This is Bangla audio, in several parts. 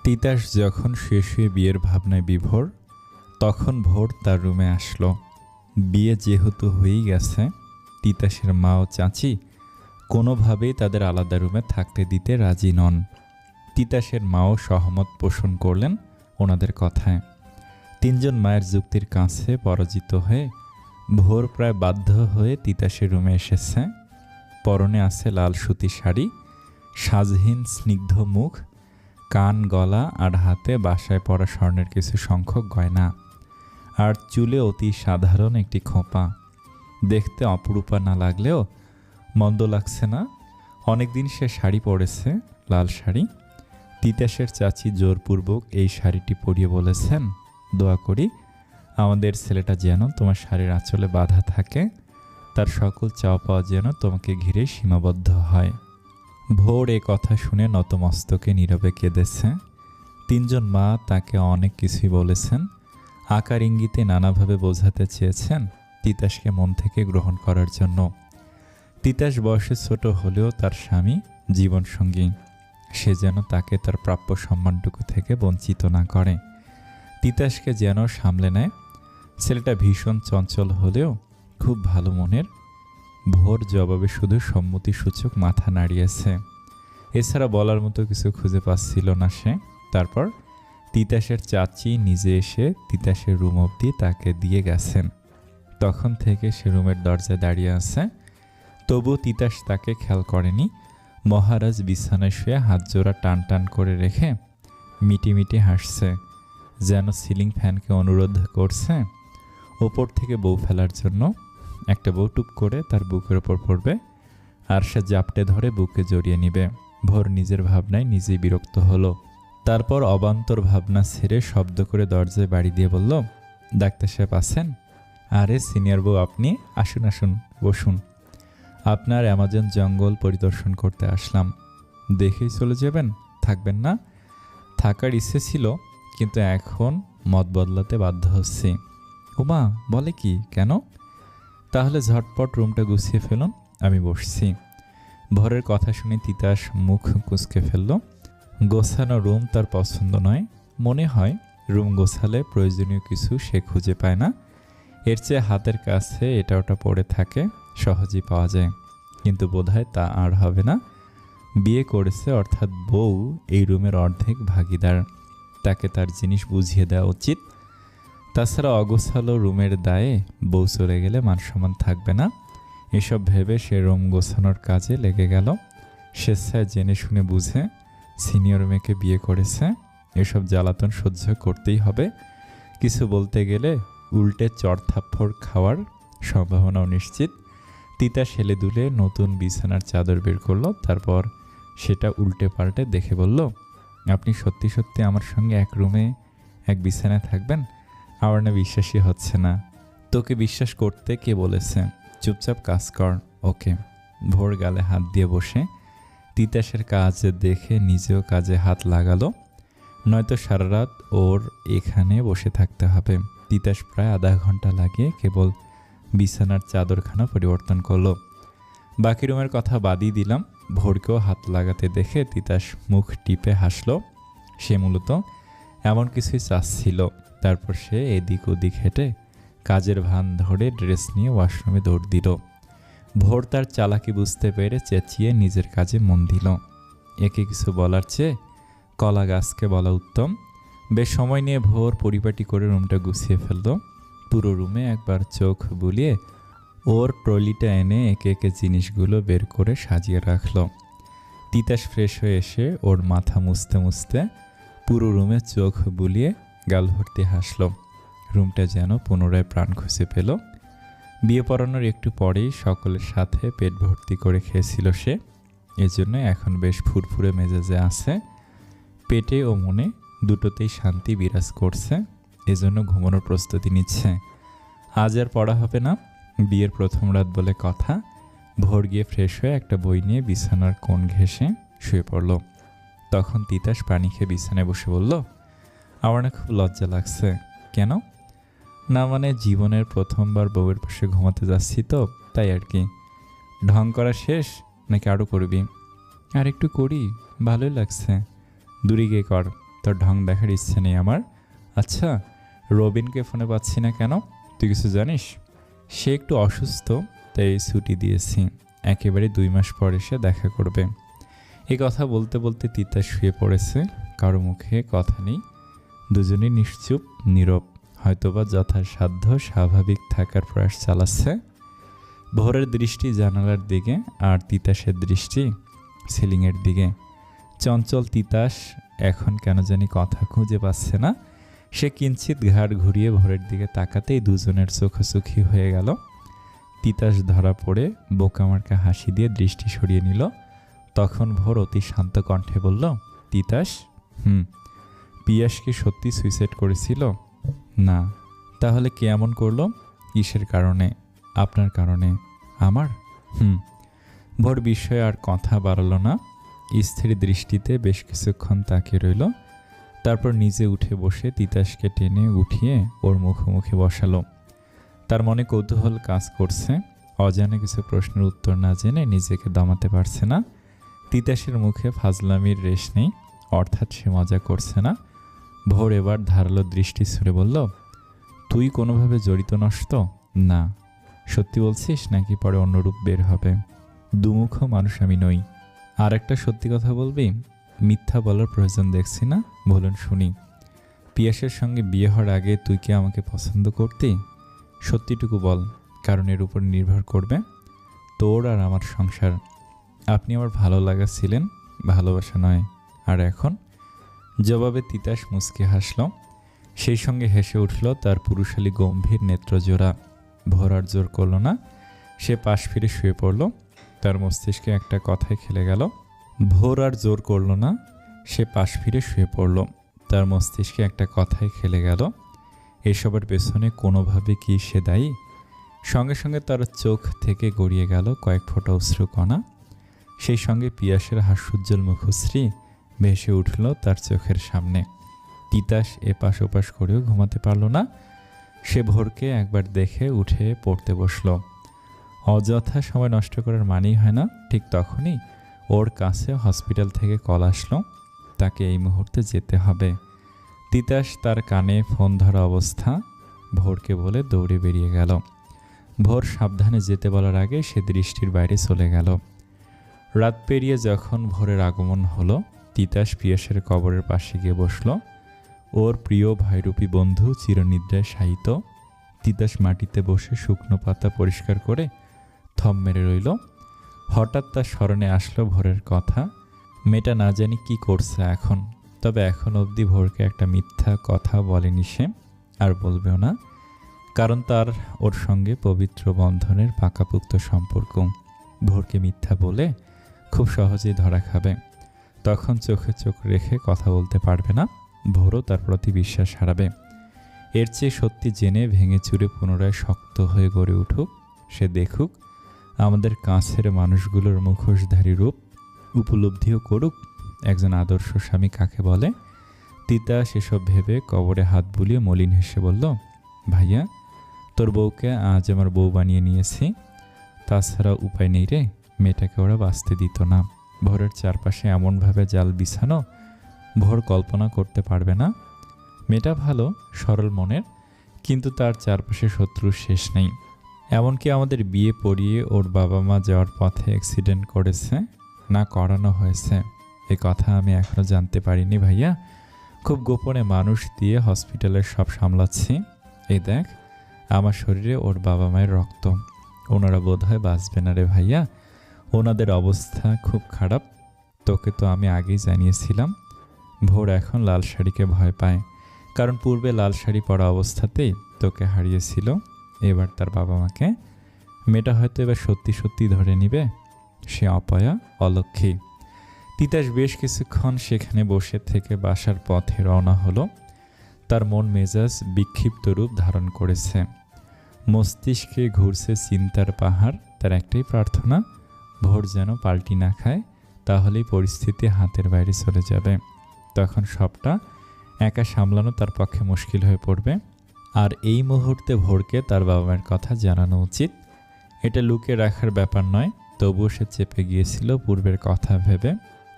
তিতাস যখন শুয়ে শুয়ে বিয়ের ভাবনায় বিভোর, তখন ভোর তার রুমে আসলো। বিয়ে যেহেতু হয়েই গেছে, তিতাসের মা ও চাচি কোনোভাবেই তাদের আলাদা রুমে থাকতে দিতে রাজি নন। তিতাসের মাও সহমত পোষণ করলেন ওনাদের কথায়। তিনজন মায়ের যুক্তির কাছে পরাজিত হয়ে ভোর প্রায় বাধ্য হয়ে তিতাসের রুমে এসেছে। পরনে আছে লাল সুতির শাড়ি, সাজহীন স্নিগ্ধ মুখ, কান গলা আর হাতে বাসায় পরা স্বর্ণের কিছু সংখ্যক গয়না, আর চুলে অতি সাধারণ একটি খোঁপা। দেখতে অপরূপা না লাগলেও মন্দ লাগছে না। অনেকদিন সে শাড়ি পরেছে, লাল শাড়ি। তিতাসের চাচি জোরপূর্বক এই শাড়িটি পরিয়ে বলেছেন, দোয়া করি আমাদের ছেলেটা যেন তোমার শাড়ির আঁচলে বাঁধা থাকে, তার সকল চাওয়া পাওয়া যেন তোমাকে ঘিরে সীমাবদ্ধ হয়। ভোর এ কথা শুনে নতমস্তকে নীরবে কেঁদেছে। তিনজন মা তাকে অনেক কিছুই বলেছেন, আকার ইঙ্গিতে নানাভাবে বোঝাতে চেয়েছেন তিতাসকে মন থেকে গ্রহণ করার জন্য। তিতাস বয়সে ছোট হলেও তার স্বামী জীবনসঙ্গী, সে যেন তাকে তার প্রাপ্য সম্মানটুকু থেকে বঞ্চিত না করে, তিতাসকে যেন সামলে নেয়। ছেলেটা ভীষণ চঞ্চল হলেও খুব ভালো মনের। ভোর জবাবে শুধু সম্মতিসূচক মাথা নাড়িয়েছে, এছাড়া বলার মতো কিছু খুঁজে পাচ্ছিল না সে। তারপর তিতাসের চাচি নিজে এসে তিতাসের রুম অবধি তাকে দিয়ে গেছেন। তখন থেকে সে রুমের দরজায় দাঁড়িয়ে আছে, তবুও তিতাস তাকে খেয়াল করেনি। মহারাজ বিছানায় শুয়ে হাত জোড়া টান টান করে রেখে মিটিমিটি হাসছে, যেন সিলিং ফ্যানকে অনুরোধ করছে ওপর থেকে বউ ফেলার জন্য। একটা বউ টুপ করে তার বুকের ওপর পড়বে, আর সে জাপটে ধরে বুকে জড়িয়ে নিবে। ভোর নিজের ভাবনায় নিজেই বিরক্ত হলো। তারপর অবান্তর ভাবনা ছেড়ে শব্দ করে দরজায় বাড়ি দিয়ে বলল, ডাক্তার সাহেব আছেন? আরে সিনিয়র বউ আপনি, আসুন আসুন বসুন। আপনার অ্যামাজন জঙ্গল পরিদর্শন করতে আসলাম। দেখেই চলে যাবেন, থাকবেন না? থাকার ইচ্ছে ছিল, কিন্তু এখন মত বদলাতে বাধ্য হচ্ছি। উমা বলে কি, কেন? তাহলে ঝটপট রুমটা গুছিয়ে ফেলুন, আমি বসছি। ভোরের কথা শুনে তিতাস মুখ কুঁচকে ফেলল। গোছানো রুম তার পছন্দ নয়। মনে হয় রুম গোছালে প্রয়োজনীয় কিছু সে খুঁজে পায় না। এর চেয়ে হাতের কাছে এটা ওটা পড়ে থাকে, সহজেই পাওয়া যায়। কিন্তু বোধহয় তা আর হবে না। বিয়ে করেছে অর্থাৎ বউ এই রুমের অর্ধেক ভাগিদার, তাকে তার জিনিস বুঝিয়ে দেওয়া উচিত। তাছাড়া অগোছালো রুমের দায়ে বউ চলে গেলে মানসম্মান থাকবে না। এসব ভেবে সে রুম গোছানোর কাজে লেগে গেল। স্বেচ্ছায় জেনে শুনে বুঝে সিনিয়র মেয়েকে বিয়ে করেছে, এসব জ্বালাতন সহ্য করতেই হবে। কিছু বলতে গেলে উল্টে চড়থাপ্পড় খাওয়ার সম্ভাবনাও নিশ্চিত। তিতা সেলে দুলে নতুন বিছানার চাদর বের করলো, তারপর সেটা উল্টে পাল্টে দেখে বলল, আপনি সত্যি সত্যি আমার সঙ্গে এক রুমে এক বিছানায় থাকবেন? আমার না বিশ্বাসই হচ্ছে না। তোকে বিশ্বাস করতে কে বলেছে? চুপচাপ কাজ কর, ওকে। ভোর গালে হাত দিয়ে বসে তিতাসের কাজ দেখে নিজেও কাজে হাত লাগালো, নয়তো সারা রাত ওর এখানে বসে থাকতে হবে। তিতাস প্রায় আধা ঘন্টা লাগিয়ে কেবল বিছানার চাদরখানা পরিবর্তন করলো। বাকি রুমের কথা বাদই দিলাম, ভোরকেও হাত লাগাতে দেখে তিতাস মুখ টিপে হাসলো। সে মূলত এমন কিছুই চাচ্ছিল। তারপর সে এদিক ওদিক হেঁটে কাজের ভান ধরে ড্রেস নিয়ে ওয়াশরুমে দৌড় দিল। ভোর তার চালাকি বুঝতে পেরে চেঁচিয়ে নিজের কাজে মন দিল। একে কিছু বলার চেয়ে কলা গাছকে বলা উত্তম। বেশ সময় নিয়ে ভোর পরিপাটি করে রুমটা গুছিয়ে ফেলল। পুরো রুমে একবার চোখ বুলিয়ে ওর ট্রলিটা এনে একে একে জিনিসগুলো বের করে সাজিয়ে রাখল। তিতাস ফ্রেশ হয়ে এসে ওর মাথা মুছতে মুছতে পুরো রুমে চোখ বুলিয়ে গাল ভর্তি হাসল। রুমটা যেন পুনরায় প্রাণ খুঁজে পেল। বিয়ে পড়ানোর একটু পরেই সকলের সাথে পেট ভর্তি করে খেয়েছিল সে, এজন্য এখন বেশ ফুরফুরে মেজাজে আছে। পেটে ও মনে দুটোতেই শান্তি বিরাজ করছে, এজন্য ঘুমানোর প্রস্তুতি নিচ্ছে। আজ আর পড়া হবে না, বিয়ের প্রথম রাত বলে কথা। ভোর গিয়ে ফ্রেশ হয়ে একটা বই নিয়ে বিছানার কোণ ঘেঁষে শুয়ে পড়ল। তখন তিতাস পানি খেয়ে বিছানায় বসে বলল, আমার না খুব লজ্জা লাগছে। কেন? না মানে জীবনের প্রথমবার বউয়ের পাশে ঘুমাতে যাচ্ছি তো, তাই আর কি। ঢং করা শেষ নাকি আরও করবি? আর একটু করি, ভালোই লাগছে। দূরে গিয়ে কর, তোর ঢং দেখার ইচ্ছে নেই আমার। আচ্ছা, রবিনকে ফোনে পাচ্ছি না কেন? তুই কিছু জানিস? সে একটু অসুস্থ, তাই ছুটি দিয়েছি। একেবারে 2 মাস পর এসে দেখা করবে। এই কথা বলতে বলতে তিতাস শুয়ে পড়েছে। কারো মুখে কথা নেই, দুজনেই নিশ্চুপ নীরব, হয়তোবা যথাসাধ্য স্বাভাবিক থাকার প্রয়াস চালাচ্ছে। ভোরের দৃষ্টি জানালার দিকে, আর তিতাসের দৃষ্টি সিলিংয়ের দিকে। চঞ্চল তিতাস এখন কেন জানি কথা খুঁজে পাচ্ছে না। সে কিঞ্চিত ঘাড় ঘুরিয়ে ভোরের দিকে তাকাতেই দুজনের চোখাচোখি হয়ে গেল। তিতাস ধরা পড়ে বোকামার্কা হাসি দিয়ে দৃষ্টি সরিয়ে নিল। তখন ভোর অতি শান্ত কণ্ঠে বলল, তিতাস, পিয়াস কি সত্যি সুইসাইড করেছিল? না। তাহলে কে এমন করলো? কিসের কারণে? আপনার কারণে। আমার? ভোর বিষয়ে আর কথা বাড়ালো না। স্থির দৃষ্টিতে বেশ কিছুক্ষণ তাকিয়ে রইল। তারপর নিজে উঠে বসে তিতাসকে টেনে উঠিয়ে ওর মুখোমুখি বসালো। তার মনে কৌতূহল কাজ করছে। অজানা কিছু প্রশ্নের উত্তর না জেনে নিজেকে দমাতে পারছে না। তিতাসের মুখে ফাজলামির রেশ নেই, অর্থাৎ সে মজা করছে না। ভোর এবার ধারালো দৃষ্টি ছুড়ে বলল, তুই কোনোভাবে জড়িত নস তো? না। সত্যি বলছিস নাকি পরে অন্যরূপ বের হবে? দুমুখ মানুষ আমি নই। আর একটা সত্যি কথা বলবি? মিথ্যা বলার প্রয়োজন দেখছি না, বলুন শুনি। পিয়াসের সঙ্গে বিয়ে হওয়ার আগে তুই কি আমাকে পছন্দ করতি? সত্যিটুকু বল, কারণ এর উপর নির্ভর করবে তোর আর আমার সংসার। আপনি আমার ভালো লাগা ছিলেন, ভালোবাসা নয়। আর এখন? জবাবে তিতাস মুচকি হাসল। সেই সঙ্গে হেসে উঠল তার পুরুষালী গম্ভীর নেত্রজোড়া। ভোর আর জোর করল না। সে পাশ ফিরে শুয়ে পড়ল। তার মস্তিষ্কে একটা কথাই খেলে গেল। ভোর আর জোর করল না। সে পাশ ফিরে শুয়ে পড়ল। তার মস্তিষ্কে একটা কথাই খেলে গেল। এসবের পেছনে কোনোভাবে কি সে দায়ী? সঙ্গে সঙ্গে তার চোখ থেকে গড়িয়ে গেল কয়েক ফোঁটা অশ্রুকণা। সেই সঙ্গে পিয়াসের হাস্যোজ্জ্বল মুখশ্রী ভেসে উঠল তার চোখের সামনে। তিতাস এপাশ ওপাশ করেও ঘুমাতে পারল না। সে ভোরকে একবার দেখে উঠে পড়তে বসল। অযথা সময় নষ্ট করার মানেই হয় না। ঠিক তখনই ওর কাছে হসপিটাল থেকে কল আসলো, তাকে এই মুহূর্তে যেতে হবে। তিতাস তার কানে ফোন ধরা অবস্থা ভোরকে বলে দৌড়ে বেরিয়ে গেল। ভোর সাবধানে যেতে বলার আগে সে দৃষ্টির বাইরে চলে গেল। রাত পেরিয়ে যখন ভোরের আগমন হলো, তিতাস পিয়াসের কবরের পাশে গিয়ে বসল। ওর প্রিয় ভাইরূপী বন্ধু চিরনিদ্রায় শায়িত। তিতাস মাটিতে বসে শুকনো পাতা পরিষ্কার করে থম মেরে রইল। হঠাৎ তার স্মরণে আসলো ভোরের কথা। মেয়েটা না জানি কি করছে এখন। তবে এখন অবধি ভোরকে একটা মিথ্যা কথা বলেনি সে, আর বলবেও না। কারণ তার ওর সঙ্গে পবিত্র বন্ধনের পাকাপুক্ত সম্পর্ক। ভোরকে মিথ্যা বলে খুব সহজেই ধরা খাবে। তখন চোখে চোখ রেখে কথা বলতে পারবে না। ভোরও তার প্রতি বিশ্বাস হারাবে। এর চেয়ে সত্যি জেনে ভেঙে চুরে পুনরায় শক্ত হয়ে গড়ে উঠুক। সে দেখুক আমাদের কাছের মানুষগুলোর মুখোশধারী রূপ। উপলব্ধিও করুক একজন আদর্শ স্বামী কাকে বলে। তিতাস সেসব ভেবে কবরে হাত বুলিয়ে মলিন হেসে বলল, ভাইয়া, তোর বউকে আজ আমার বউ বানিয়ে নিয়েছি। তাছাড়া উপায় নেই রে, মেয়েটাকে ওরা বাঁচতে দিত না। ভোরের চারপাশে এমনভাবে জাল বিছানো, ভোর কল্পনা করতে পারবে না। মেয়েটা ভালো, সরল মনের, কিন্তু তার চারপাশে শত্রুর শেষ নেই। এমনকি আমাদের বিয়ে পড়িয়ে ওর বাবা মা যাওয়ার পথে অ্যাক্সিডেন্ট করেছে, না করানো হয়েছে, এ কথা আমি এখনো জানতে পারিনি ভাইয়া। খুব গোপনে মানুষ দিয়ে হসপিটালের সব সামলাচ্ছি। এই দেখ, আমার শরীরে ওর বাবা মায়ের রক্ত। ওনারা বোধহয় বাঁচবে না রে ভাইয়া। ওনাদের অবস্থা খুব খারাপ। তোকে তো আমি আগেই জানিয়েছিলাম। ভোর এখন লাল শাড়িকে ভয় পায়, কারণ পূর্বে লাল শাড়ি পরা অবস্থাতেই তোকে হারিয়েছিল। এবার তার বাবা মাকে। মেয়েটা হয়তো এবার সত্যি সত্যি ধরে নিবে। সে অপয়া, অলক্ষী। তিতাস বেশ কিছুক্ষণ সেখানে বসে থেকে বাসার পথে রওনা হলো। তার মন মেজাজ বিক্ষিপ্ত রূপ ধারণ করেছে। মস্তিষ্কে ঘুরছে চিন্তার পাহাড়। তার একটাই প্রার্থনা, ভোর যেন পাল্টি না খায়, তাহলেই পরিস্থিতি হাতের বাইরে চলে যাবে। তখন সবটা একা সামলানো তার পক্ষে মুশকিল হয়ে পড়বে। আর এই মুহূর্তে ভোরকে তার বাবা মায়ের কথা জানানো উচিত। এটা লুকিয়ে রাখার ব্যাপার নয়। তবুও সে চেপে গিয়েছিল পূর্বের কথা ভেবে।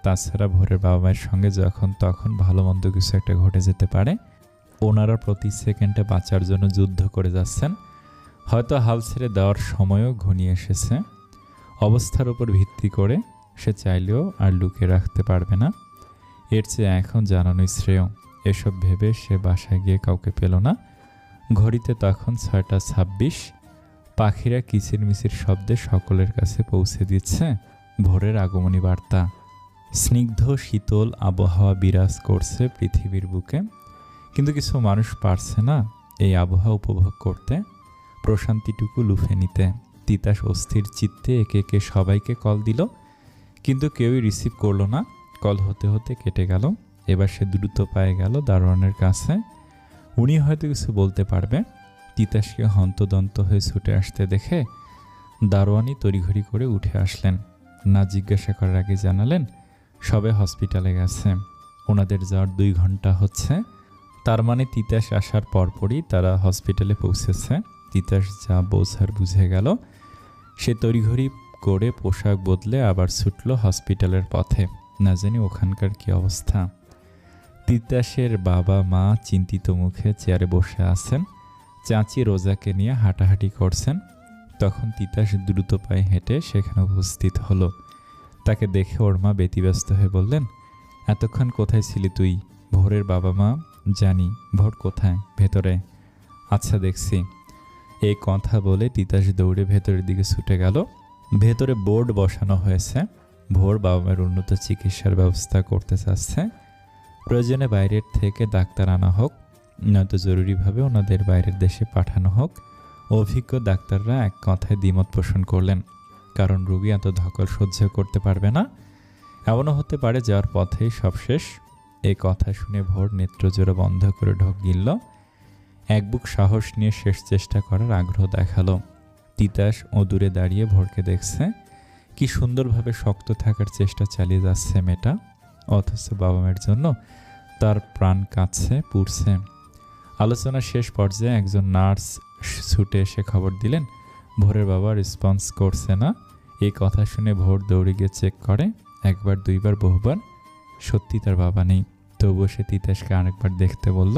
তাছাড়া ভোরের বাবা মায়ের সঙ্গে যখন তখন ভালো মন্দ কিছু একটা ঘটে যেতে পারে। ওনারা প্রতি সেকেন্ডে বাঁচার জন্য যুদ্ধ করে যাচ্ছেন। হয়তো হাল ছেড়ে দেওয়ার সময়ও ঘনিয়ে এসেছে। অবস্থার উপর ভিত্তি করে সে চাইলেও আর লুকিয়ে রাখতে পারবে না। এর চেয়ে এখন জানানোই শ্রেয়। এসব ভেবে সে বাসায় গিয়ে কাউকে পেল না। ঘড়িতে তখন 6:26। পাখিরা কিচিরমিচির শব্দে সকলের কাছে পৌঁছে দিচ্ছে ভোরের আগমনী বার্তা। স্নিগ্ধ শীতল আবহাওয়া বিরাজ করছে পৃথিবীর বুকে, কিন্তু কিছু মানুষ পারছে না এই আবহাওয়া উপভোগ করতে, প্রশান্তিটুকু লুফে নিতে। তিতাস অস্থির চিত্তে একে একে সবাইকে কল দিল, কিন্তু কেউই রিসিভ করলো না। কল হতে হতে কেটে গেল। এবার সে দ্রুত পায়ে গেল দারোয়ানের কাছে। উনি হয়তো কিছু বলতে পারবে। তিতাসকে হন্তদন্ত হয়ে ছুটে আসতে দেখে দারোয়ানি তড়িঘড়ি করে উঠে আসলেন। না জিজ্ঞাসা করার আগে জানালেন সবে হসপিটালে গেছে, ওনাদের যাওয়ার 2 ঘন্টা হচ্ছে। তার মানে তিতাস আসার পরপরই তারা হসপিটালে পৌঁছেছে। তিতাস যা বোঝার বুঝে গেল। সে তড়িঘড়ি করে পোশাক বদলে আবার ছুটল হসপিটালের পথে। না জানি ওখানকার কি অবস্থা। তিতাসের বাবা মা চিন্তিত মুখে চেয়ারে বসে আছেন। চাচি রোজাকে নিয়ে হাঁটাহাঁটি করছেন। তখন তিতাস দ্রুত পায়ে হেঁটে সেখানে উপস্থিত হলো। তাকে দেখে ওর মা ব্যতিব্যস্ত হয়ে বললেন, এতক্ষণ কোথায় ছিলি তুই? ভোরের বাবা মা, জানি। ভোর কোথায়? ভেতরে। আচ্ছা দেখছি। এই কথা বলে তিতাস দৌড়ে ভেতরের দিকে ছুটে গেল। ভেতরে বোর্ড বসানো হয়েছে। ভোর বাবা মায়ের উন্নত চিকিৎসার ব্যবস্থা করতে চাচ্ছে। প্রয়োজনে বাইরের থেকে ডাক্তার আনা হোক, নয়তো জরুরিভাবে ওনাদের বাইরের দেশে পাঠানো হোক। অভিজ্ঞ ডাক্তাররা এক কথায় দ্বিমত পোষণ করলেন, কারণ রোগী এত ধকল সহ্য করতে পারবে না। এমনও হতে পারে যাওয়ার পথেই সব শেষ। এই কথা শুনে ভোর নেত্রজোড়া বন্ধ করে ঢোক গিলল। এক বুক সাহস নিয়ে শেষ চেষ্টা করার আগ্রহ দেখালো। তিতাস ও দূরে দাঁড়িয়ে ভোরকে দেখছে। কি সুন্দরভাবে শক্ত থাকার চেষ্টা চালিয়ে যাচ্ছে মেয়েটা, অথচ বাবা মায়ের জন্য তার প্রাণ কাঁদছে, পুড়ছে। আলোচনার শেষ পর্যায়ে একজন নার্স ছুটে এসে খবর দিলেন ভোরের বাবা রেসপন্স করছে না। এই কথা শুনে ভোর দৌড়ে গিয়ে চেক করে। একবার, দুইবার, বহুবার। সত্যি তার বাবা নেই। তবুও সে তিতাসকে আরেকবার দেখতে বলল।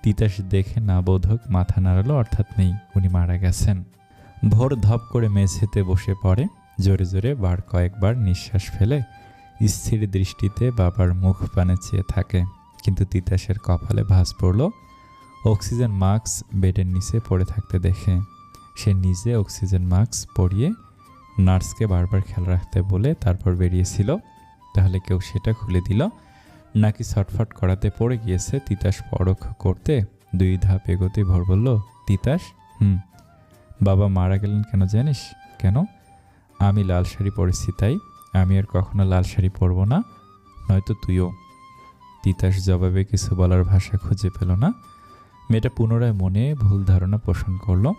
তিতাস দেখে না বোধক মাথা নাড়ালো, অর্থাৎ নেই, উনি মারা গেছেন। ভোর ধপ করে মেঝেতে বসে পড়ে। জোরে জোরে কয়েকবার নিঃশ্বাস ফেলে স্থির দৃষ্টিতে বাবার মুখ পানে চেয়ে থাকে। কিন্তু তিতাসের কপালে ভাঁজ পড়ল। অক্সিজেন মাস্ক বেডের নিচে পড়ে থাকতে দেখে সে নিজে অক্সিজেন মাস্ক পরিয়ে নার্সকে বারবার খেয়াল রাখতে বলে তারপর বেরিয়েছিল। তাহলে কেউ সেটা খুলে দিল, নাকি ছটফট করাতে পড়ে গিয়েছে? তিতাস পরখ করতে 2 ধাপ এগোতে ভোর বলল, তিতাস, বাবা মারা গেলেন কেন জানিস? কেন? আমি লাল শাড়ি পরেছি তাই। আমি আর কখনো লাল শাড়ি পরব না, নয়তো তুইও। তিতাস জবাবে কিছু বলার ভাষা খুঁজে পেল না। মেয়েটা পুনরায় মনে ভুল ধারণা পোষণ করলো।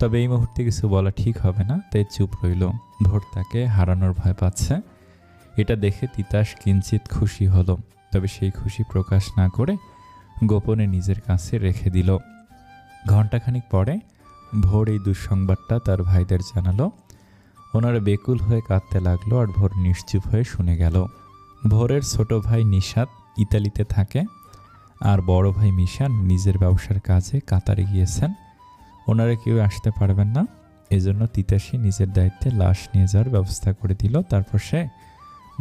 তবে এই মুহূর্তে কিছু বলা ঠিক হবে না, তাই চুপ রইল। ভোর তাকে হারানোর ভয় পাচ্ছে। এটা দেখে তিতাস কিঞ্চিত খুশি হলো, তবে সেই খুশি প্রকাশ না করে গোপনে নিজের কাছে রেখে দিল। ঘণ্টাখানিক পরে ভোর এই দুঃসংবাদটা তার ভাইদের জানালো। ওনারা বেকুল হয়ে কাঁদতে লাগলো, আর ভোর নিশ্চুপ হয়ে শুনে গেল। ভোরের ছোট ভাই নিশাত ইতালিতে থাকে, আর বড় ভাই মিশান নিজের ব্যবসার কাজে কাতারে গিয়েছেন। ওনারা কেউ আসতে পারবেন না, এজন্য তিতাসই নিজের দায়িত্বে লাশ নিয়ে যাওয়ার ব্যবস্থা করে দিল। তারপর সে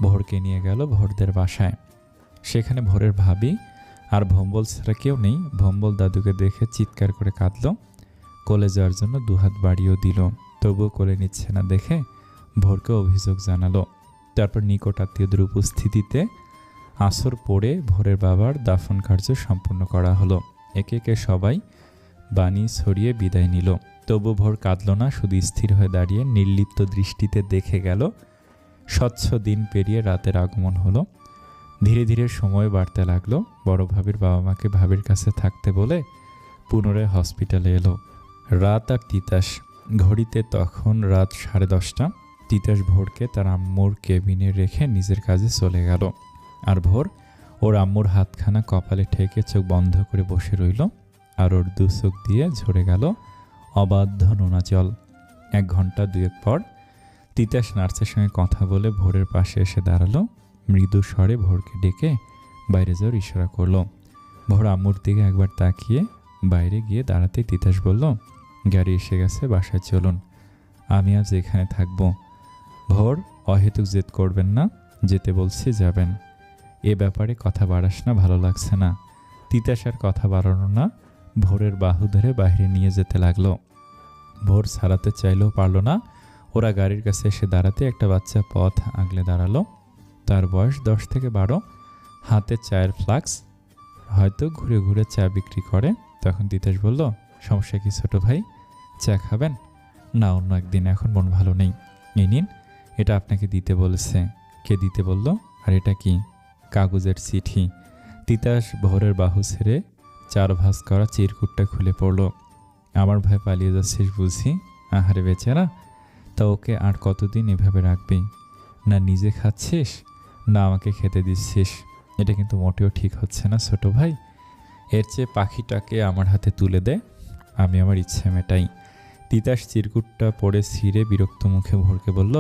ভোরকে নিয়ে গেল ভোরদের বাসায়। সেখানে ভোরের ভাবি আর ভম্বল ছাড়া কেউ নেই। ভম্বল দাদুকে দেখে চিৎকার করে কাঁদল। কোলে যাওয়ার জন্য 2 হাত বাড়িয়েও দিল, তবুও কোলে নিচ্ছে না দেখে ভোরকে অভিযোগ জানালো। তারপর নিকট আত্মীয়দের উপস্থিতিতে আসর পড়ে ভোরের বাবার দাফন কার্য সম্পূর্ণ করা হলো। একে একে সবাই বাণী ছড়িয়ে বিদায় নিল। তবু ভোর কাঁদল না, শুধু স্থির হয়ে দাঁড়িয়ে নির্লিপ্ত দৃষ্টিতে দেখে গেল। স্বচ্ছ দিন পেরিয়ে রাতের আগমন হলো। ধীরে ধীরে সময় বাড়তে লাগলো। বড় ভাবির বাবা মাকে ভাবির কাছে থাকতে বলে পুনরায় হসপিটালে এলো। রাত আর তিতাস। ঘড়িতে তখন রাত 10:30। তিতাস ভোরকে তার আম্মুর কেবিনে রেখে নিজের কাজে চলে গেল। আর ভোর ওর আম্মুর হাতখানা কপালে ঠেকে চোখ বন্ধ করে বসে রইল। আর ওর 2 চোখ দিয়ে ঝরে গেল অবাধ্য নোনা জল। 1 ঘন্টা 2 পর তিতাস নার্সের সঙ্গে কথা বলে ভোরের পাশে এসে দাঁড়ালো। মৃদু স্বরে ভোরকে ডেকে বাইরে যাওয়ার ইশারা করলো। ভোর আম্মুর দিকে একবার তাকিয়ে বাইরে গিয়ে দাঁড়াতে তিতাস বলল, গাড়ি এসে গেছে, বাসায় চলুন, আমি আজ এখানে থাকবো। ভোর, অহেতুক জেদ করবেন না, যেতে বলছি যাবেন। এ ব্যাপারে কথা বাড়াস না, ভালো লাগছে না। তিতাস আর কথা বাড়ানো না, ভোরের বাহু ধরে বাইরে নিয়ে যেতে লাগলো। ভোর ছাড়াতে চাইলেও পারল না। ওরা গাড়ির কাছে এসে দাঁড়াতে একটা বাচ্চা পথ আগলে দাঁড়ালো। তার বয়স 10 থেকে 12, হাতে চায়ের ফ্লাক্স, হয়তো ঘুরে ঘুরে চা বিক্রি করে। তখন তিতাস বলল, সমস্যা কি ছোট ভাই, চা খাবেন? না, অন্য একদিন, এখন মন ভালো নেই। এই নিন, এটা আপনাকে দিতে বলেছে। কে দিতে বলল? আর এটা কি? কাগজের চিঠি। তিতাস ভোরের বাহু ছেড়ে 4 ভাঁজ করা চিরকুটটা খুলে পড়ল। আমার ভাই পালিয়ে যাচ্ছিস বুঝি? আহারে বেচারা, তা ওকে আর কতদিন এভাবে রাখবি? না নিজে খাচ্ছিস, না আমাকে খেতে দিচ্ছিস। এটা কিন্তু মোটেও ঠিক হচ্ছে না ছোট ভাই। এর চেয়ে পাখিটাকে আমার হাতে তুলে দে, আমি আমার ইচ্ছে মেটাই। তিতাস চিরকুটটা পড়ে ছিঁড়ে বিরক্ত মুখে ভোরকে বলল,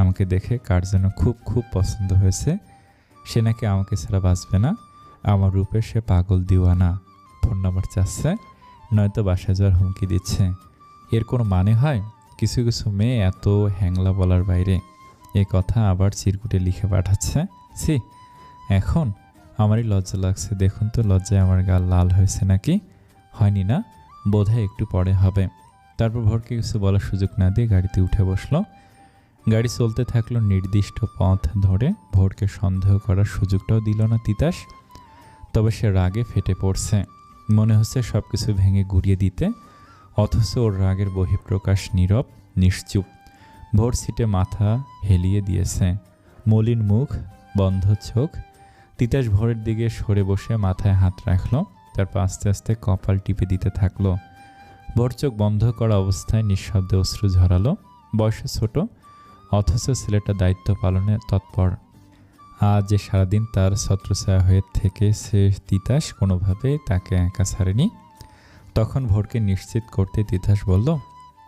আমাকে দেখে কার যেন খুব খুব পছন্দ হয়েছে, সে নাকি আমাকে ছাড়া বাঁচবে না। আমার রূপে সে পাগল দিওয়ানা, ফোন নাম্বার চাচ্ছে, নয়তো বাসায় যাওয়ার হুমকি দিচ্ছে। এর কোনো মানে হয়? কিছু কিছু মেয়ে এত হ্যাংলা বলার বাইরে এ কথা আবার চিরকুটে লিখে পাঠাচ্ছে। ছি, এখন আমারই লজ্জা লাগছে। দেখুন তো লজ্জায় আমার গাল লাল হয়েছে নাকি? হয়নি না? বোধহয় একটু পরে হবে। তারপর ভোরকে কিছু বলার সুযোগ না দিয়ে গাড়িতে উঠে বসলো। গাড়ি চলতে থাকলো নির্দিষ্ট পথ ধরে। ভোরকে সন্দেহ করার সুযোগটাও দিল না তিতাস। তবে সে রাগে ফেটে পড়ছে, মনে হচ্ছে সব কিছু ভেঙে গুড়িয়ে দিতে, অথচ ওর রাগের বহিঃপ্রকাশ নীরব, নিশ্চুপ। ভোর সিটে মাথা হেলিয়ে দিয়েছে, মলিন মুখ, বন্ধ চোখ। তিতাস ভোরের দিকে সরে বসে মাথায় হাত রাখলো, তারপর আস্তে আস্তে কপাল টিপে দিতে থাকলো। ভোর চোখ বন্ধ করা অবস্থায় নিঃশব্দে অশ্রু ঝরালো। বয়সে ছোট, অথচ ছেলেটা দায়িত্ব পালনে তৎপর। আজ যে সারাদিন তার ছত্রছায়া হয়ে থেকে সে তিতাস কোনোভাবে তাকে একা ছাড়েনি। তখন ভোরকে নিশ্চিত করতে তিতাস বলল,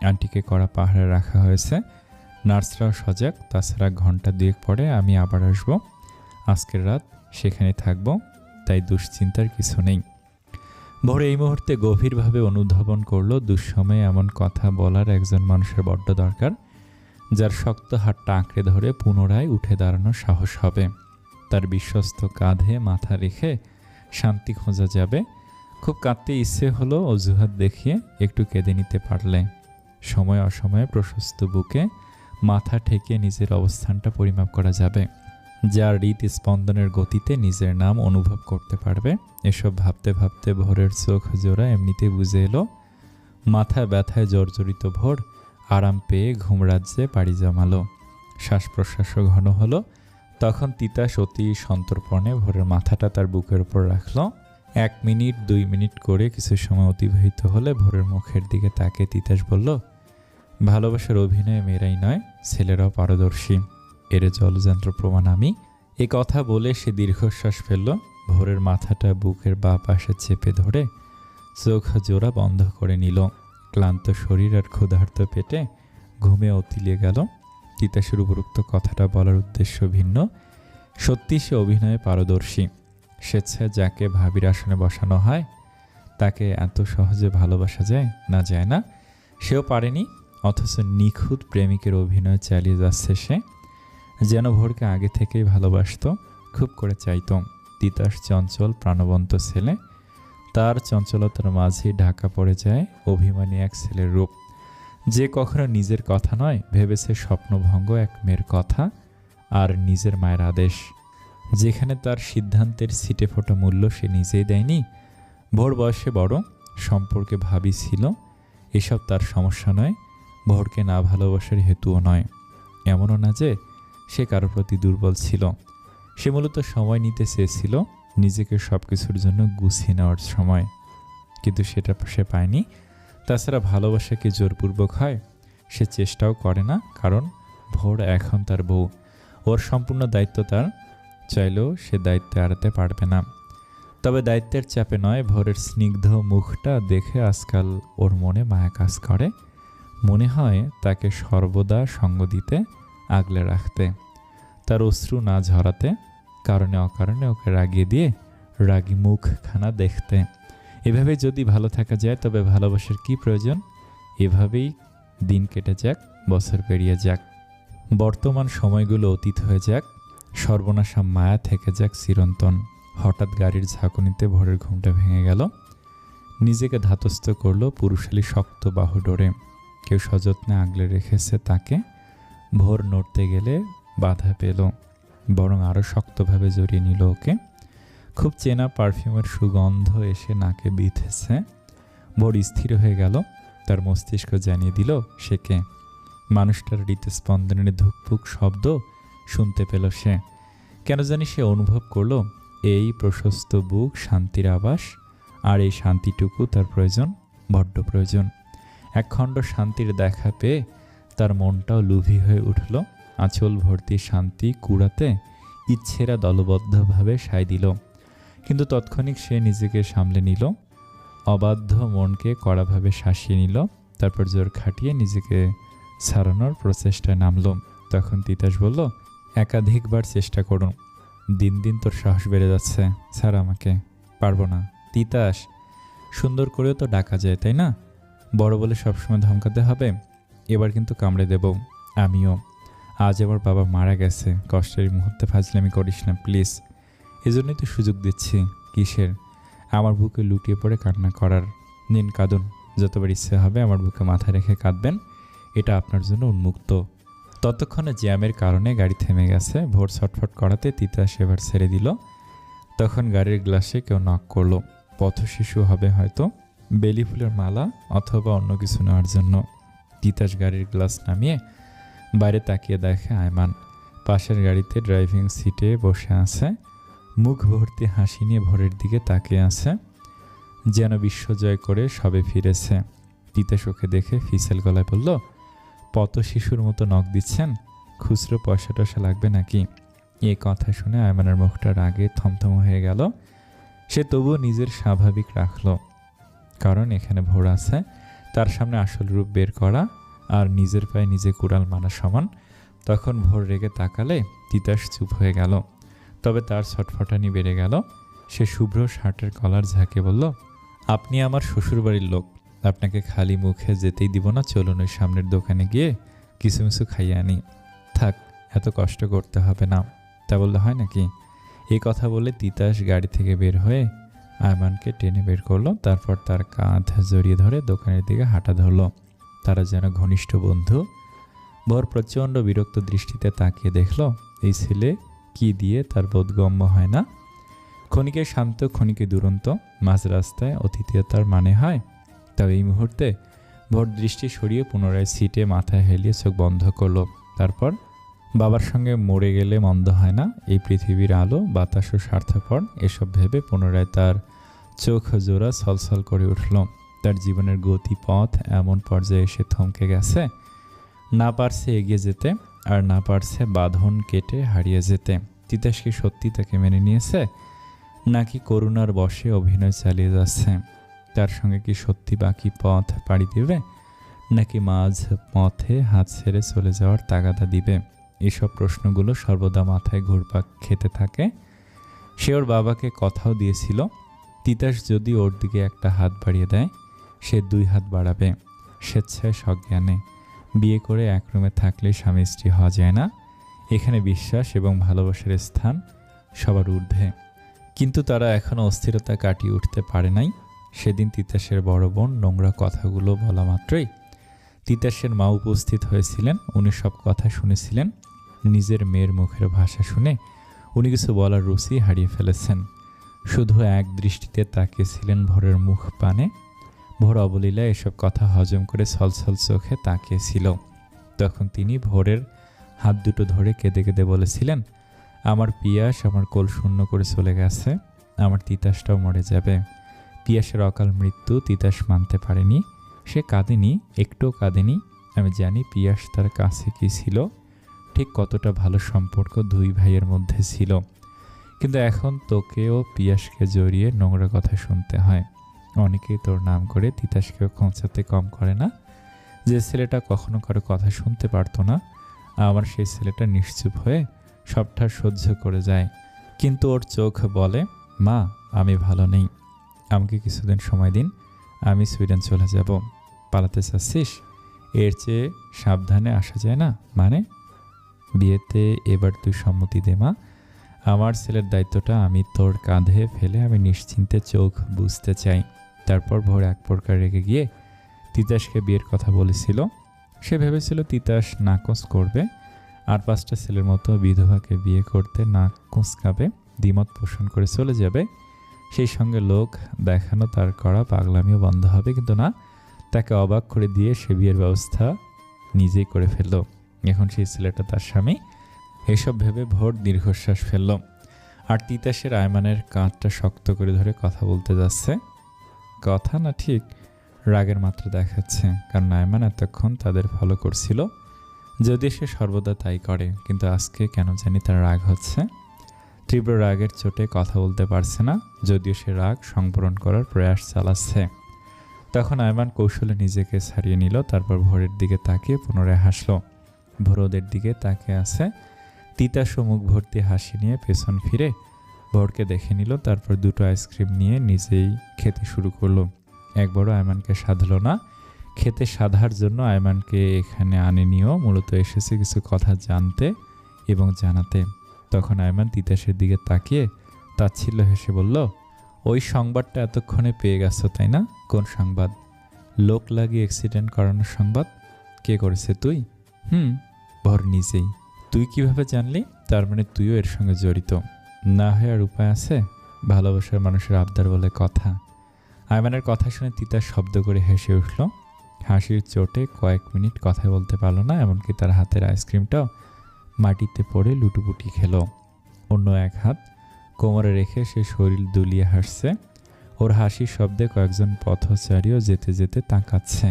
আন্টিকে কড়া পাহাড়ে রাখা হয়েছে, নার্সরাও সজাগ, তাছাড়া ঘন্টা 2 পরে আমি আবার আসব। আজকের রাত সেখানে থাকব, তাই দুশ্চিন্তার কিছু নেই। ভোর এই মুহূর্তে গভীরভাবে অনুধাবন করল, দুঃসময়ে এমন কথা বলার একজন মানুষের বড্ড দরকার, যার শক্ত হাতটা আঁকড়ে ধরে পুনরায় উঠে দাঁড়ানোর সাহস হবে। তার বিশ্বস্ত কাঁধে মাথা রেখে শান্তি খোঁজা যাবে। খুব কাঁদতে ইচ্ছে হলো, অজুহাত দেখিয়ে একটু কেঁদে নিতে পারলে। সময় অসময়ে প্রশস্ত বুকে মাথা ঠেকে নিজের অবস্থানটা পরিমাপ করা যাবে। যার হৃদস্পন্দনের গতিতে নিজের নাম অনুভব করতে পারবে। এসব ভাবতে ভাবতে ভোরের চোখ জোড়া এমনিতেই বুঝে এলো। মাথা ব্যথায় জর্জরিত ভোর আরাম পেয়ে ঘুম রাজ্যে পাড়ি জমালো। শ্বাস প্রশ্বাসও ঘন হলো। তখন তিতাস অতি সন্তর্পণে ভোরের মাথাটা তার বুকের উপর রাখল। 1 মিনিট 2 মিনিট করে কিছু সময় অতিবাহিত হলে ভোরের মুখের দিকে তাকে তিতাস বলল, ভালোবাসার অভিনয়ে মেয়েরাই নয়, ছেলেরাও পারদর্শী, এর জলযন্ত্র প্রমাণ আমি। এ কথা বলে সে দীর্ঘশ্বাস ফেলল। ভোরের মাথাটা বুকের বাঁ পাশে চেপে ধরে চোখ জোড়া বন্ধ করে নিল। ক্লান্ত শরীর আর ক্ষুধার্ত পেটে ঘুমে অতিলিয়ে গেল। তিতাসের উপরোক্ত কথাটা বলার উদ্দেশ্য ভিন্ন। সত্যি সে অভিনয়ে পারদর্শী। স্বেচ্ছায় যাকে ভাবির আসনে বসানো হয় তাকে এত সহজে ভালোবাসা যায় না, যায় না। সেও পারেনি, অথচ নিখুঁত প্রেমিকের অভিনয় চালিয়ে যাচ্ছে সে, যেন ভোরকে আগে থেকেই ভালোবাসত, খুব করে চাইত। তিতাস চঞ্চল প্রাণবন্ত ছেলে, তার চঞ্চলতার মাঝে ঢাকা পড়ে যায় অভিমানী এক ছেলের রূপ, যে কখনো নিজের কথা নয় ভেবেছে স্বপ্নভঙ্গ এক মেয়ের কথা আর নিজের মায়ের আদেশ, যেখানে তার সিদ্ধান্তের ছিটে ফোটা মূল্য সে নিজেই দেয়নি। ভোর বয়সে বড়, সম্পর্কে ভাবি ছিল, এসব তার সমস্যা নয়। ভোরকে না ভালোবাসার হেতুও নয়। এমনও না যে সে কারোর প্রতি দুর্বল ছিল। সে মূলত সময় নিতে চেয়েছিল, নিজেকে সব কিছুর জন্য গুছিয়ে নেওয়ার সময়, কিন্তু সেটা সে পায়নি। তাছাড়া ভালোবাসা কি জোরপূর্বক হয়? সে চেষ্টাও করে না, কারণ ভোর এখন তার বউ, ওর সম্পূর্ণ দায়িত্ব তার। চাইলেও সে দায়িত্ব এড়াতে পারবে না। তবে দায়িত্বের চাপে নয়, ভোরের স্নিগ্ধ মুখটা দেখে আজকাল ওর মনে মায়া কাজ করে। মনে হয় তাকে সর্বদা সঙ্গ দিতে, আগলে রাখতে। তার অশ্রু না ঝরাতে, কারণে অকারণে ওকে রাগিয়ে দিয়ে রাগী মুখখানা দেখতে। এভাবে যদি ভালো থাকা যায় তবে ভালোবাসার কি প্রয়োজন? এভাবেই দিন কেটে যাক, বছর পেরিয়ে যাক, বর্তমান সময়গুলো অতীত হয়ে যাক, সর্বনাশা মায়া থেকে যাক চিরন্তন। হঠাৎ গাড়ির ঝাঁকুনিতে ভোরের ঘুমটা ভেঙে গেল। নিজেকে ধাতস্থ করলো পুরুষালী শক্ত বাহু ডোরে। কেউ সযত্নে আগলে রেখেছে তাকে। ভোর নড়তে গেলে বাধা পেল, বরং আরও শক্তভাবে জড়িয়ে নিল ওকে। খুব চেনা পারফিউমের সুগন্ধ এসে নাকে বিঁধেছে। ভোর স্থির হয়ে গেল। তার মস্তিষ্ক জানিয়ে দিল সে কে। মানুষটার হৃদস্পন্দনের ধুকপুক শব্দ শুনতে পেল সে। কেন জানি সে অনুভব করলো এই প্রশস্ত বুক শান্তির আবাস, আর এই শান্তিটুকু তার প্রয়োজন, বড্ড প্রয়োজন। একখণ্ড শান্তির দেখা পেয়ে তার মনটাও লোভী হয়ে উঠল। আঁচল ভর্তি শান্তি কুড়াতে ইচ্ছেরা দলবদ্ধভাবে সায় দিল, কিন্তু তৎক্ষণিক সে নিজেকে সামলে নিল। অবাধ্য মনকে কড়াভাবে শাসিয়ে নিল। তারপর জোর খাটিয়ে নিজেকে ছাড়ানোর প্রচেষ্টায় নামল। তখন তিতাস বলল, একাধিকবার চেষ্টা করুন, দিন দিন তোর সাহস বেড়ে যাচ্ছে, ছাড় আমাকে। পারবো না। তিতাস, সুন্দর করেও তো ডাকা যায় তাই না? বড় বলে সবসময় ধমকাতে হবে? এবার কিন্তু কামড়ে দেব আমিও। আজ আমার বাবা মারা গেছে, কষ্টের মুহূর্তে ফাজলামি করিস না প্লিজ। এজন্যই তো সুযোগ দিচ্ছি। কিসের? আমার বুকে লুটিয়ে পড়ে কান্না করার। নিন কাঁদুন, যতবার ইচ্ছে হবে আমার বুকে মাথা রেখে কাঁদবেন, এটা আপনার জন্য উন্মুক্ত। ততক্ষণে জ্যামের কারণে গাড়ি থেমে গেছে। ভোর ছটফট করাতে তিতাস এবার ছেড়ে দিল। তখন গাড়ির গ্লাসে কেউ নক করলো। পথশিশু হবে হয়তো, বেলি ফুলের মালা অথবা অন্য কিছু নেওয়ার জন্য। তিতাস গাড়ির গ্লাস নামিয়ে বাইরে তাকিয়ে দেখে আয়মান পাশের গাড়িতে ড্রাইভিং সিটে বসে আছে। মুখ ভর্তি হাসি নিয়ে ভোরের দিকে তাকিয়ে আছে, যেন বিশ্বজয় করে সবে ফিরেছে। তিতাস ওকে দেখে ফিসেল গলায় বলল, পত শিশুর মতো নখ দিচ্ছেন, খুচরো পয়সা টয়সা লাগবে নাকি? এই কথা শুনে আয়মানের মুখটা রাগে থমথম হয়ে গেল। সে তবুও নিজের স্বাভাবিক রাখল, কারণ এখানে ভোর আছে। তার সামনে আসল রূপ বের করা আর নিজের পায়ে নিজে কুড়াল মানা সমান। তখন ভোর রেগে তাকালে তিতাস চুপ হয়ে গেল। তবে তার ছটফটানি বেড়ে গেল। সে শুভ্র শার্টের কলার ঝাঁকে বলল, আপনি আমার শ্বশুরবাড়ির লোক, আপনাকে খালি মুখে যেতেই দিব না। চলুন ওই সামনের দোকানে গিয়ে কিছু মিছু খাইয়ে আনি। থাক, এত কষ্ট করতে হবে না। তা বললে হয় নাকি? এই কথা বলে তিতাস গাড়ি থেকে বের হয়ে আয়মানকে টেনে বের করলো। তারপর তার কাঁধ জড়িয়ে ধরে দোকানের দিকে হাঁটা ধরলো। তারা যেন ঘনিষ্ঠ বন্ধু। ভোর প্রচণ্ড বিরক্ত দৃষ্টিতে তাকিয়ে দেখল, এই ছেলে কি দিয়ে তার বোধগম্য হয় না। ক্ষণিকে শান্ত, ক্ষণিকে দুরন্ত, মাঝ রাস্তায় অতিথিয়তার মানে হয়। তাও এই মুহূর্তে ভোর দৃষ্টি সরিয়ে পুনরায় সিটে মাথা হেলিয়ে চোখ বন্ধ করলো। তারপর বাবার সঙ্গে মরে গেলে মন্দ হয় না, এই পৃথিবীর আলো বাতাসও স্বার্থপর, এসব ভেবে পুনরায় তার চোখ জোড়া ছলছল করে উঠল। তার জীবনের গতিপথ এমন পর্যায়ে এসে থমকে গেছে, না পারছে এগিয়ে যেতে, আর না পারছে বাঁধন কেটে হারিয়ে যেতে। তিতাস কি সত্যি তাকে মেনে নিয়েছে, নাকি করুণার বশে অভিনয় চালিয়ে যাচ্ছে? তার সঙ্গে কি সত্যি বাকি পথ পাড়ি দেবে, নাকি মাঝ পথে হাত ছেড়ে চলে যাওয়ার তাগাদা দিবে? এসব প্রশ্নগুলো সর্বদা মাথায় ঘুরপাক খেতে থাকে। সে ওর বাবাকে কথাও দিয়েছিল, তিতাস যদি ওর দিকে একটা হাত বাড়িয়ে দেয় সে 2 হাত বাড়াবে, স্বেচ্ছায় সজ্ঞানে। বিয়ে করে এক রুমে থাকলে স্বামী স্ত্রী হওয়া যায় না। এখানে বিশ্বাস এবং ভালোবাসার স্থান সবার ঊর্ধ্বে। কিন্তু তারা এখনও অস্থিরতা কাটিয়ে উঠতে পারে নাই। সেদিন তিতাসের বড় বোন নোংরা কথাগুলো বলা মাত্রই তিতাসের মা উপস্থিত হয়েছিলেন। উনি সব কথা শুনেছিলেন। নিজের মেয়ের মুখের ভাষা শুনে উনি কিছু বলার রুচি হারিয়ে ফেলেছেন। শুধু এক দৃষ্টিতে তাকিয়েছিলেন ভোরের মুখ পানে। ভোর অবলীলায় এসব কথা হজম করে ছলছল চোখে তাকিয়েছিল। তখন তিনি ভোরের হাত দুটো ধরে কেঁদে কেঁদে বলেছিলেন, আমার পিয়াস আমার কোল শূন্য করে চলে গেছে, আমার তিতাসটাও মরে যাবে। পিয়াসের অকাল মৃত্যু তিতাস মানতে পারেনি। সে কাঁদেনি, একটুও কাঁদেনি। আমি জানি পিয়াস তার কাছে কি ছিল, ঠিক কতটা ভালো সম্পর্ক 2 ভাইয়ের মধ্যে ছিল। কিন্তু এখন তোকেও পিয়াসকে জড়িয়ে নোংরা কথা শুনতে হয়। অনেকেই তোর নাম করে তিতাসকেও খোঁচাতে কম করে না। যে ছেলেটা কখনো কারো কথা শুনতে পারতো না, আমার সেই ছেলেটা নিশ্চুপ হয়ে সবটা সহ্য করে যায়, কিন্তু ওর চোখ বলে, মা আমি ভালো নেই, আমাকে কিছুদিন সময় দিন, আমি সুইডেন চলে যাব। পালাতে চাচ্ছিস? এর চেয়ে সাবধানে আসা যায় না? মানে বিয়েতে এবার তুই সম্মতি দে মা, আমার ছেলের দায়িত্বটা আমি তোর কাঁধে ফেলে আমি নিশ্চিন্তে চোখ বুঝতে চাই। তারপর ভোর এক প্রকার রেগে গিয়ে তিতাসকে বিয়ের কথা বলেছিল। সে ভেবেছিল তিতাস নাকচ করবে, আর 5টা ছেলের মতো বিধবাকে বিয়ে করতে নাক কুঁচকাবে, দ্বিমত পোষণ করে চলে যাবে। সেই সঙ্গে লোক দেখানো তার করা পাগলামিও বন্ধ হবে, কিন্তু না, তাকে অবাক করে দিয়ে সে বিয়ের ব্যবস্থা নিজেই করে ফেলল। এখন সেই ছেলেটা তার স্বামী। এসব ভেবে ভোর দীর্ঘশ্বাস ফেলল, আর তিতাসের আয়মানের কাঁধটা শক্ত করে ধরে কথা বলতে যাচ্ছে। কথা না, ঠিক রাগের মাত্রা দেখাচ্ছে, কারণ আয়মান এতক্ষণ তাদের ফলো করছিল, যদিও সে সর্বদা তাই করে, কিন্তু আজকে কেন জানি তার রাগ হচ্ছে। তীব্র রাগের চোটে কথা বলতে পারছে না, যদিও সে রাগ সংবরণ করার প্রয়াস চালাচ্ছে। তখন আয়মান কৌশলে নিজেকে ছাড়িয়ে নিল, তারপর ভোরের দিকে তাকিয়ে পুনরায় হাসল। ভোর ওদের দিকে তাকিয়ে আছে, তিতাস মুখ ভর্তি হাসি নিয়ে পেছন ফিরে ভোরকে দেখে নিল, তারপর 2টো আইসক্রিম নিয়ে নিজেই খেতে শুরু করলো। একবারও আয়মানকে সাধল না। খেতে সাধার জন্য আয়মানকে এখানে আনেনিও, মূলত এসেছে কিছু কথা জানতে এবং জানাতে। তখন আয়মান তিতাসের দিকে তাকিয়ে তাচ্ছিল্য হেসে বলল, ওই সংবাদটা এতক্ষণে পেয়ে গেছো তাই না? কোন সংবাদ? লোক লাগিয়ে অ্যাক্সিডেন্ট করানোর সংবাদ। কে করেছে? তুই? ভর নিজেই। তুই কিভাবে জানলি? তার মানে তুইও এর সঙ্গে জড়িত। না হয় আর উপায় আছে? ভালোবাসার মানুষের আবদার বলে কথা। আয়মানের কথা শুনে তিতাস শব্দ করে হেসে উঠল। হাসির চোটে কয়েক মিনিট কথা বলতে পারল না, এমনকি তার হাতের আইসক্রিমটাও মাটিতে পড়ে লুটুপুটি খেল। অন্য এক হাত কোমরে রেখে সে শরীর দুলিয়ে হাসছে। ওর হাসির শব্দে কয়েকজন পথচারীও যেতে যেতে তাকাচ্ছে।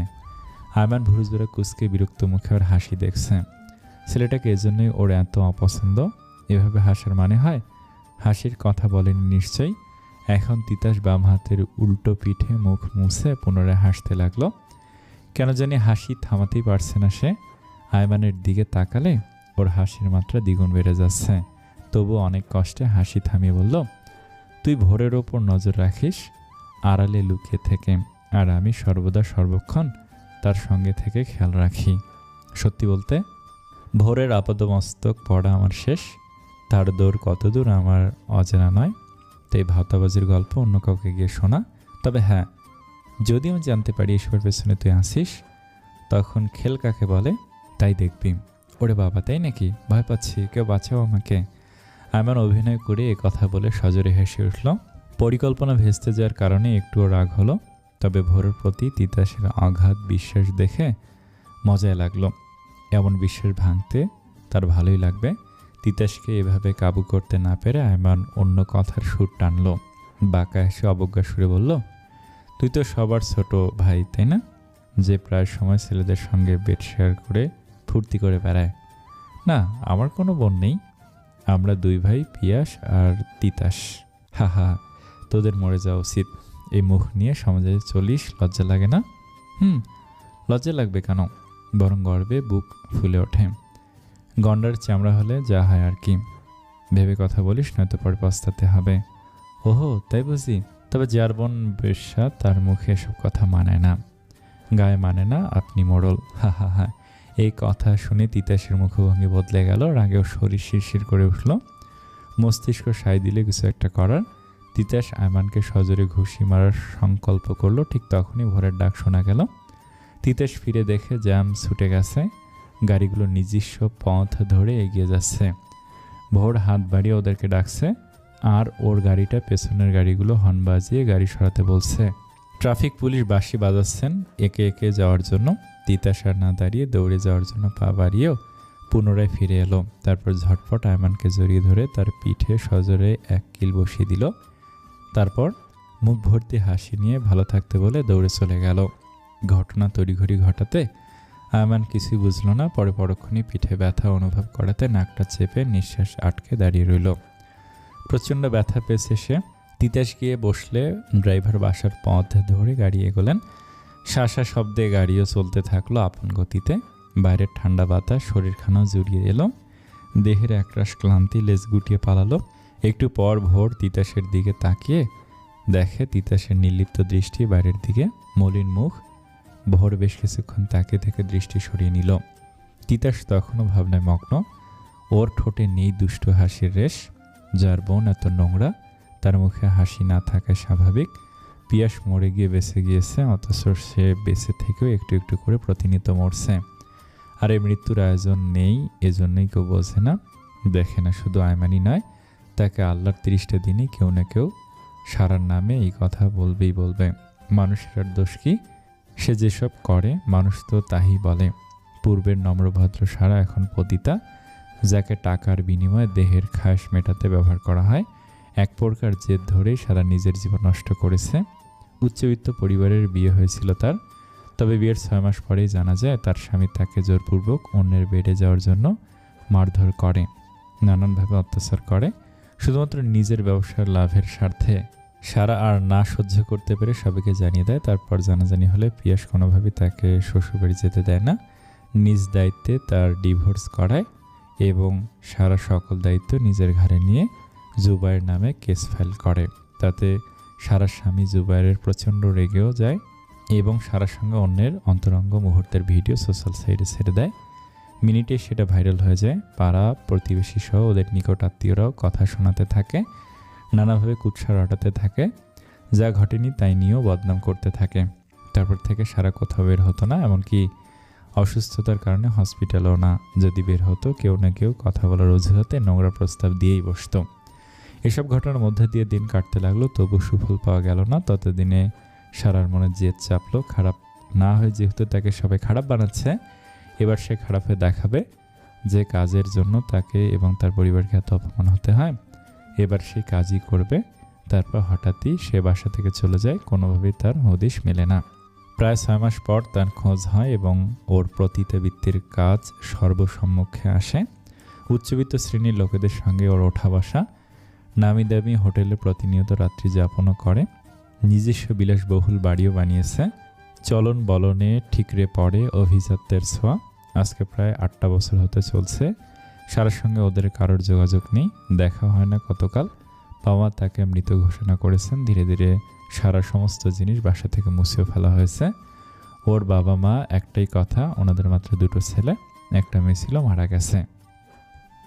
আয়মান ভুরুজোড়া কুঁচকে বিরক্ত মুখে ওর হাসি দেখছে। ছেলেটাকে এজন্যই ওর এত অপছন্দ। এভাবে হাসার মানে হয়? হাসির কথা বলেনি নিশ্চয়ই। এখন তিতাস বাম হাতের উল্টো পিঠে মুখ মুছে পুনরায় হাসতে লাগলো। কেন জানি হাসি থামাতেই পারছে না সে। আয়মানের দিকে তাকালে ওর হাসির মাত্রা দ্বিগুণ বেড়ে যাচ্ছে। তবু অনেক কষ্টে হাসি থামিয়ে বলল, তুই ভোরের ওপর নজর রাখিস আড়ালে লুকিয়ে থেকে, আর আমি সর্বদা সর্বক্ষণ তার সঙ্গে থেকে খেয়াল রাখি। সত্যি বলতে ভোরের আপাদমস্তক পড়া আমার শেষ। তার দৌড় কত দূর আমার অজানা নয়, তাই ভাওতাবাজির গল্প অন্য কাউকে গিয়ে শোনা। তবে হ্যাঁ, যদি আমি জানতে পারি এসবের পেছনে তুই আসিস, তখন খেল কাকে বলে তাই দেখবি। ওরে বাবা, তাই নাকি? ভয় পাচ্ছি, কেউ বাঁচাও আমাকে। আয়মান অভিনয় করে এ কথা বলে সজোরে হেসে উঠল। পরিকল্পনা ভেস্তে যাওয়ার কারণে একটুও রাগ হলো, তবে ভোরের প্রতি তিতাসের অগাধ বিশ্বাস দেখে মজায় লাগলো। এমন বিশ্বাস ভাঙতে তার ভালোই লাগবে। তিতাসকে এভাবে কাবু করতে না পেরে আয়মান অন্য কথার সুর টানলো। বাঁকা হেসে অবজ্ঞা সুরে বলল, তুই তো সবার ছোট ভাই তাই না, যে প্রায় সময় ছেলেদের সঙ্গে বেড শেয়ার করে ফুর্তি করে বেড়ায়? না, আমার কোনো বোন নেই, আমরা 2 ভাই, পিয়াস আর তিতাস। হা হা, তোদের মরে যাওয়া উচিত। এই মুখ নিয়ে সমাজে চলিস, লজ্জা লাগে না? লজ্জা লাগবে কেন? বরং গর্বে বুক ফুলে ওঠে। গন্ডার চামড়া হলে যা হয় আর কি। ভেবে কথা বলিস, নয়তো পরে পস্তাতে হবে। ওহো, তাই বুঝি? তবে যার বোন বেশ্যা তার মুখে এসব কথা মানায় না, গায়ে মানে না। আপনি মোড়ল। হা হা হা। এই কথা শুনে তিতাসের মুখভঙ্গি বদলে গেল। রাগেও শরীর শিরশির করে উঠল। মস্তিষ্ক সায় দিলে কিছু একটা করার। তিতাস আয়মানকে সজোরে ঘুষি মারার সংকল্প করলো। ঠিক তখনই ভোরের ডাক শোনা গেল। তিতাস ফিরে দেখে জ্যাম ছুটে গেছে, গাড়িগুলো নিজস্ব পথ ধরে এগিয়ে যাচ্ছে। ভোর হাত বাড়িয়ে ওদেরকে ডাকছে, আর ওর গাড়িটা পেছনের গাড়িগুলো হর্ন বাজিয়ে গাড়ি সরাতে বলছে। ট্রাফিক পুলিশ বাঁশি বাজাচ্ছেন একে একে যাওয়ার জন্য। তিতাস আর না দাঁড়িয়ে দৌড়ে যাওয়ার জন্য পা বাড়িয়েও পুনরায় ফিরে এলো। তারপর ঝটপট আয়মানকে জড়িয়ে ধরে তার পিঠে সজোরে এক কিল বসিয়ে দিল। তারপর মুখ ভর্তি হাসি নিয়ে ভালো থাকতে বলে দৌড়ে চলে গেল। ঘটনা তড়িঘড়ি ঘটাতে আয়মান কিছুই বুঝল না। পরে পরক্ষণই পিঠে ব্যথা অনুভব করাতে নাকটা চেপে নিঃশ্বাস আটকে দাঁড়িয়ে রইল। প্রচণ্ড ব্যথা পেয়েছে সে। তিতাস গিয়ে বসলে ড্রাইভার বাসার পথ ধরে গাড়ি এগোলেন। শাঁসা শব্দে গাড়িও চলতে থাকলো আপন গতিতে। বাইরের ঠান্ডা বাতাস শরীরখানাও জুড়িয়ে এলো। দেহের একরাশ ক্লান্তি লেজ গুটিয়ে পালালো। একটু পর ভোর তিতাসের দিকে তাকিয়ে দেখে তিতাসের নির্লিপ্ত দৃষ্টি বাইরের দিকে, মলিন মুখ। ভোর বেশ কিছুক্ষণ তাকিয়ে থেকে দৃষ্টি সরিয়ে নিল। তিতাস তখনও ভাবনায় মগ্ন। ওর ঠোঁটে নেই দুষ্টু হাসির রেশ। যার বোন এত নোংরা, তার মুখে হাসি না থাকায় স্বাভাবিক। পিয়াস মরে গিয়ে বেঁচে গিয়েছে, অথচ সে বেঁচে থেকেও একটু একটু করে প্রতিনিয়ত মরছে। আর এই মৃত্যুর আয়োজন নেই, এজন্যই কেউ বোঝে না, দেখে না। শুধু আয়মানি নয়, তাকে আল্লাহর 30টা দিনই কেউ না কেউ সারার নামে এই কথা বলবেই বলবে। মানুষের আর দোষ কি? সে যেসব করে মানুষ তো তাই বলে। পূর্বের নম্রভদ্র সারা এখন পতিতা, যাকে টাকার বিনিময়ে দেহের খাস মেটাতে ব্যবহার করা হয়। এক প্রকার জেদ ধরেই সারা নিজের জীবন নষ্ট করেছে। উচ্চবিত্ত পরিবারের বিয়ে হয়েছিল তার, তবে বিয়ের 6 মাস পরেই জানা যায় তার স্বামী তাকে জোরপূর্বক অন্যের বেডে যাওয়ার জন্য মারধর করে, নানানভাবে অত্যাচার করে, শুধুমাত্র নিজের ব্যবসার লাভের স্বার্থে। সারা আর না সহ্য করতে পেরে সবাইকে জানিয়ে দেয়। তারপর জানাজানি হলে পিয়াস কোনোভাবেই তাকে শ্বশুরবাড়ি যেতে দেয় না, নিজ দায়িত্বে তার ডিভোর্স করায় এবং সারা সকল দায়িত্ব নিজের ঘাড়ে নিয়ে জুবাইর নামে কেস ফাইল করে। তাতে সারার স্বামী জুবাইরের প্রচণ্ড রেগেও যায় এবং সারার সঙ্গে অন্যের অন্তরঙ্গ মুহূর্তের ভিডিও সোশ্যাল সাইটে ছেড়ে দেয়। মিনিটে সেটা ভাইরাল হয়ে যায়। পাড়া প্রতিবেশী সহ ওদের নিকট আত্মীয়রাও কথা শোনাতে থাকে, নানাভাবে কুৎসা রটাতে থাকে, যা ঘটেনি তাই নিয়েও বদনাম করতে থাকে। তারপর থেকে সারা কোথাও বের হতো না, এমনকি অসুস্থতার কারণে হসপিটালও না। যদি বের হতো কেউ না কেউ কথা বলার অজুহাতে নোংরা প্রস্তাব দিয়েই বসতো। এসব ঘটনার মধ্যে দিয়ে দিন কাটতে লাগলো, তবু সুফল পাওয়া গেল না। ততদিনে সারার মনে জেদ চাপলো, খারাপ না হয়ে যেহেতু তাকে সবাই খারাপ বানাচ্ছে, এবার সে খারাপ হয়ে দেখাবে যে কাজের জন্য তাকে এবং তার পরিবারকে এত অপমান হতে হয়। এবার সে কাজই করবে। তারপর হঠাৎই সে বাসা থেকে চলে যায়, কোনোভাবেই তার হদিশ মেলে না। প্রায় 6 মাস পর তার খোঁজ হয় এবং ওর পতিতাবৃত্তির কাজ সর্বসম্মুখে আসে। উচ্চবিত্ত শ্রেণীর লোকেদের সঙ্গে ওর ওঠা বসা, নামি দামি হোটেলে প্রতিনিয়ত রাত্রি যাপনও করে, নিজস্ব বিলাসবহুল বাড়িও বানিয়েছে। চলন বলনে ঠিকরে পড়ে অভিজাত্যের ছোঁয়া। আজকে প্রায় 8টা বছর হতে চলছে। সারার সঙ্গে ওদের কারোর যোগাযোগ নেই, দেখা হয় না কতকাল। বাবা তাকে মৃত ঘোষণা করেছেন। ধীরে ধীরে সারা সমস্ত জিনিস বাসা থেকে মুছেও ফেলা হয়েছে। ওর বাবা মা একটাই কথা, ওনাদের মাত্র 2টো ছেলে, একটা মেয়ে ছিল, মারা গেছে।